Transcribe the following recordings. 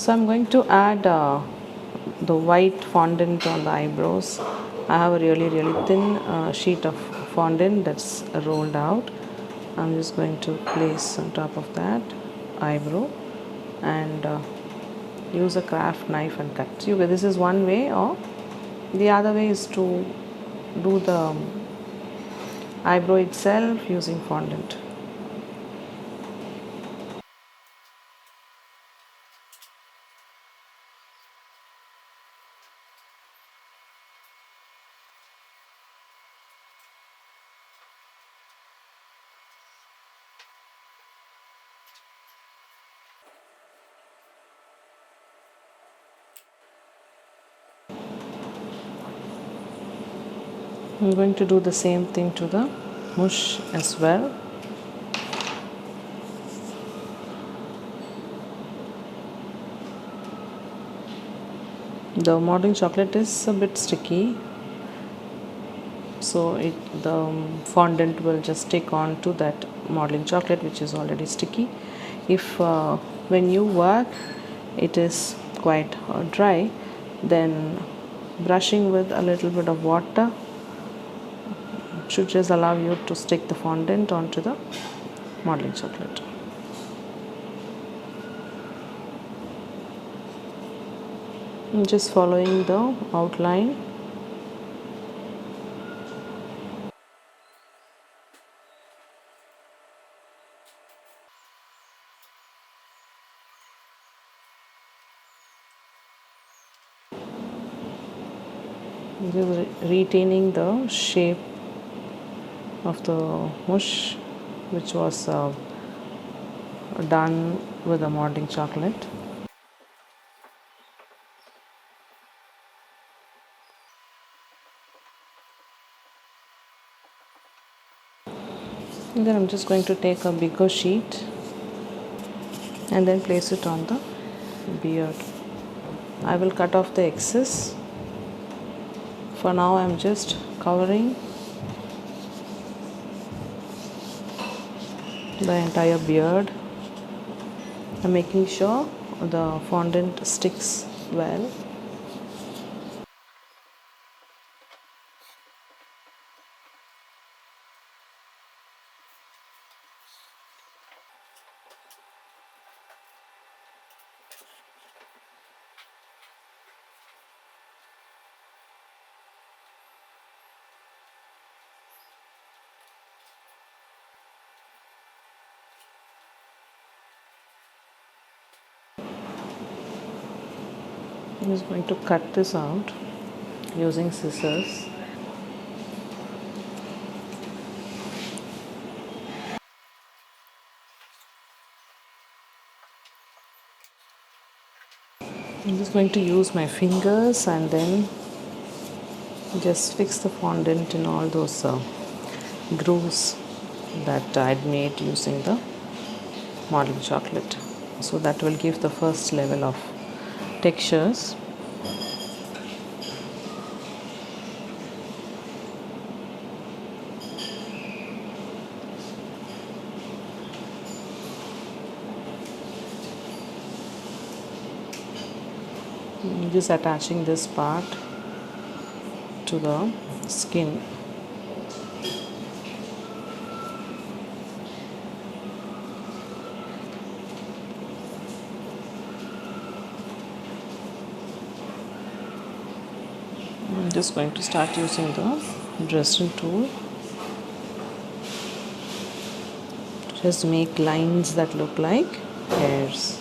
So I'm going to add the white fondant on the eyebrows. I have a really thin sheet of fondant that's rolled out. I'm just going to place on top of that eyebrow and use a craft knife and cut. So this is one way, or the other way is to do the eyebrow itself using fondant. I'm going to do the same thing to the mush as well. The modeling chocolate is a bit sticky, so the fondant will just stick on to that modeling chocolate which is already sticky. If when you work it is quite dry, then brushing with a little bit of water should just allow you to stick the fondant onto the modeling chocolate. I'm just following the outline. Retaining the shape of the mush which was done with the modeling chocolate. And then I'm just going to take a bigger sheet and then place it on the beard. I will cut off the excess. For now I'm just covering the entire beard and making sure the fondant sticks well. I'm just going to cut this out using scissors. I'm just going to use my fingers and then just fix the fondant in all those grooves that I'd made using the modeling chocolate. So that will give the first level of textures. I'm just attaching this part to the skin. I'm just going to start using the Dresden tool to just make lines that look like hairs.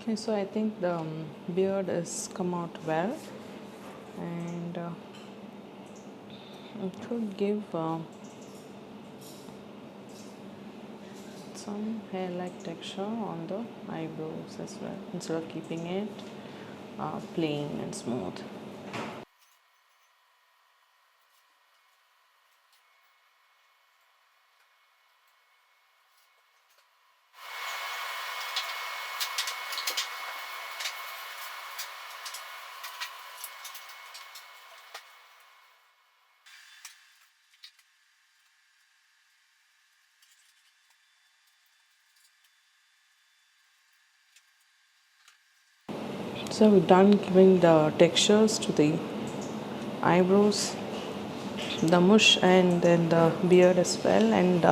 Okay, so I think the beard has come out well, and it should give some hair-like texture on the eyebrows as well, instead of keeping it plain and smooth. So we're done giving the textures to the eyebrows, the mush, and then the beard as well. And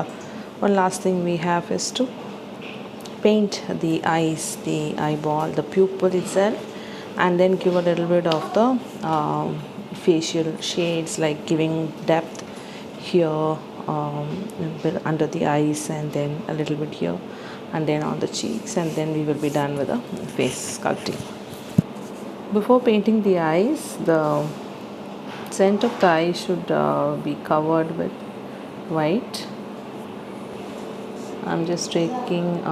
one last thing we have is to paint the eyes, the eyeball, the pupil itself, and then give a little bit of the facial shades, like giving depth here, a bit under the eyes, and then a little bit here, and then on the cheeks, and then we will be done with the face sculpting. Before painting the eyes, the center of the eye should be covered with white. I'm just taking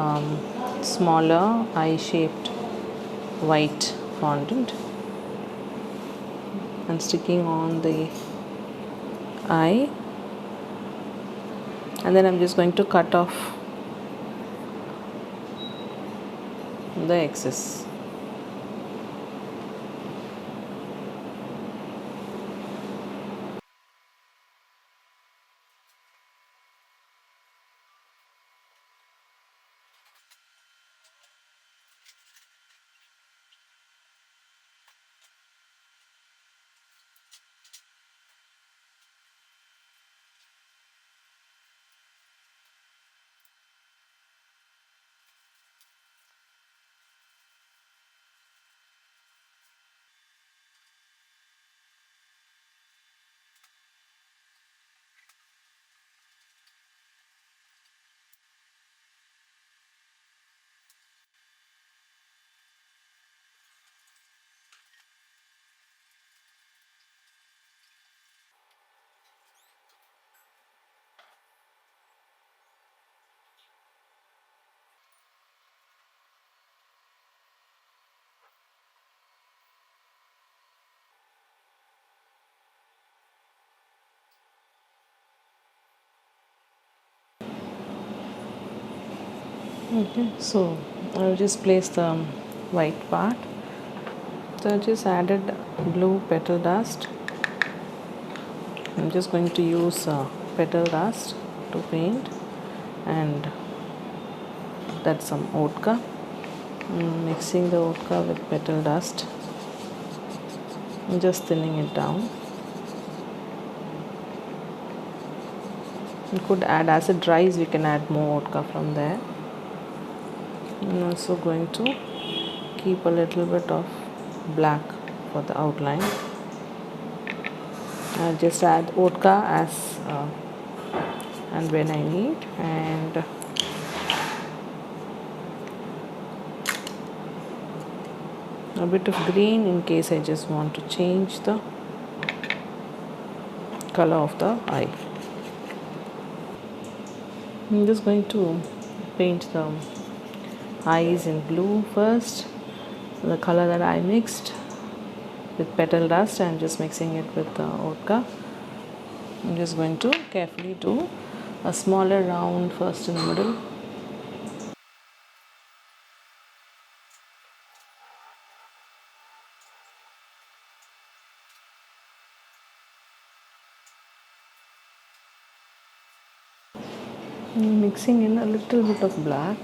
smaller eye-shaped white fondant and sticking on the eye, and then I'm just going to cut off the excess. Okay, so I'll just place the white part. So I just added blue petal dust. I'm just going to use petal dust to paint, and that's some vodka. Mixing the vodka with petal dust, and just thinning it down. You could add, as it dries, we can add more vodka from there. I'm also going to keep a little bit of black for the outline. I'll just add vodka as and when I need, and a bit of green in case I just want to change the color of the eye. I'm just going to paint the eyes in blue first, the color that I mixed with petal dust. I'm just mixing it with vodka. I'm just going to carefully do a smaller round first in the middle. Mixing in a little bit of black.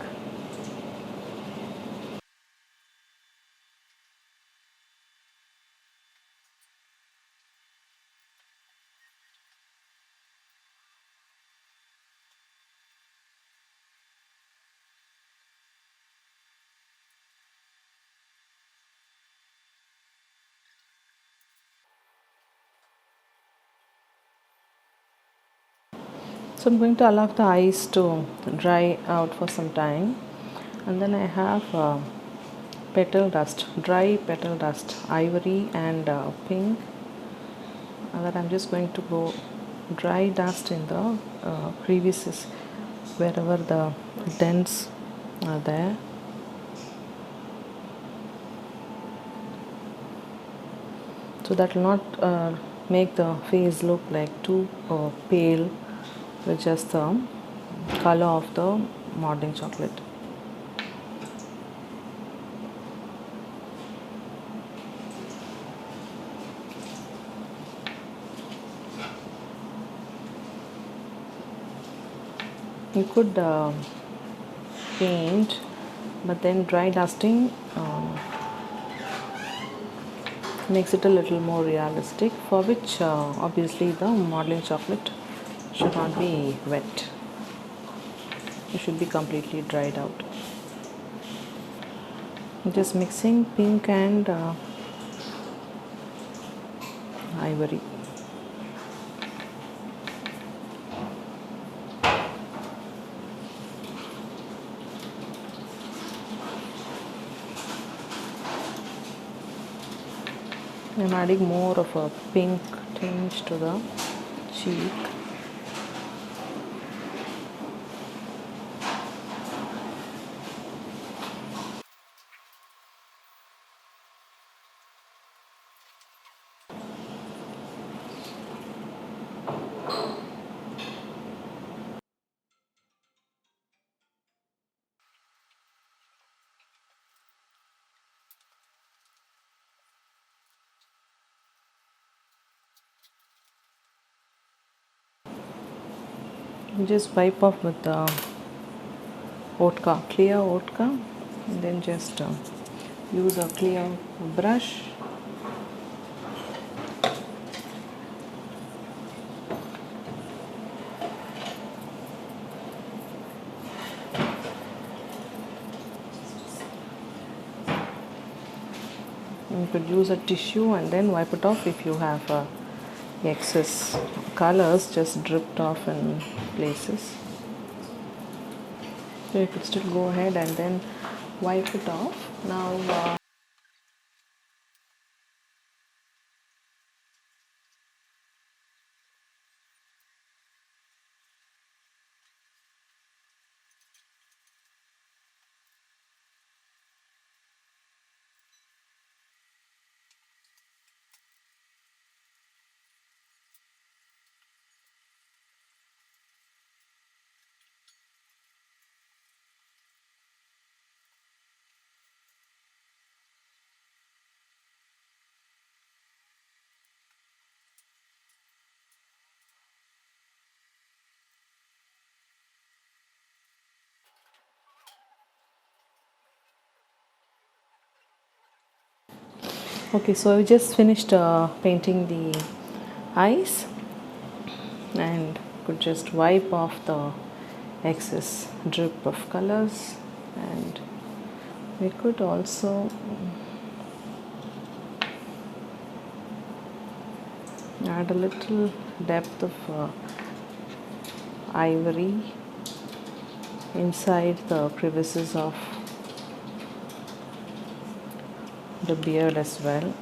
So I'm going to allow the eyes to dry out for some time, and then I have petal dust, dry petal dust, ivory and pink. And that I'm just going to go dry dust in the crevices wherever the dents are there. So that will not make the face look like too pale with just the color of the modeling chocolate. You could paint, but then dry dusting makes it a little more realistic, for which obviously the modeling chocolate should not be wet. It should be completely dried out. Just mixing pink and ivory. I'm adding more of a pink tinge to the cheek. Just wipe off with the vodka, clear vodka, and then just use a clear brush. You could use a tissue and then wipe it off if you have excess colors just dripped off in places. So you could still go ahead and then wipe it off. Now okay, so I just finished painting the eyes, and could just wipe off the excess drip of colors, and we could also add a little depth of ivory inside the crevices of the beard as well.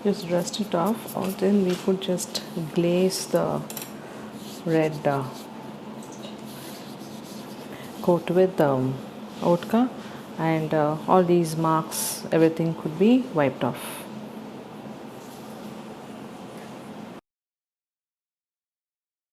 Just rest it off, or then we could just glaze the red coat with vodka, and all these marks, everything could be wiped off.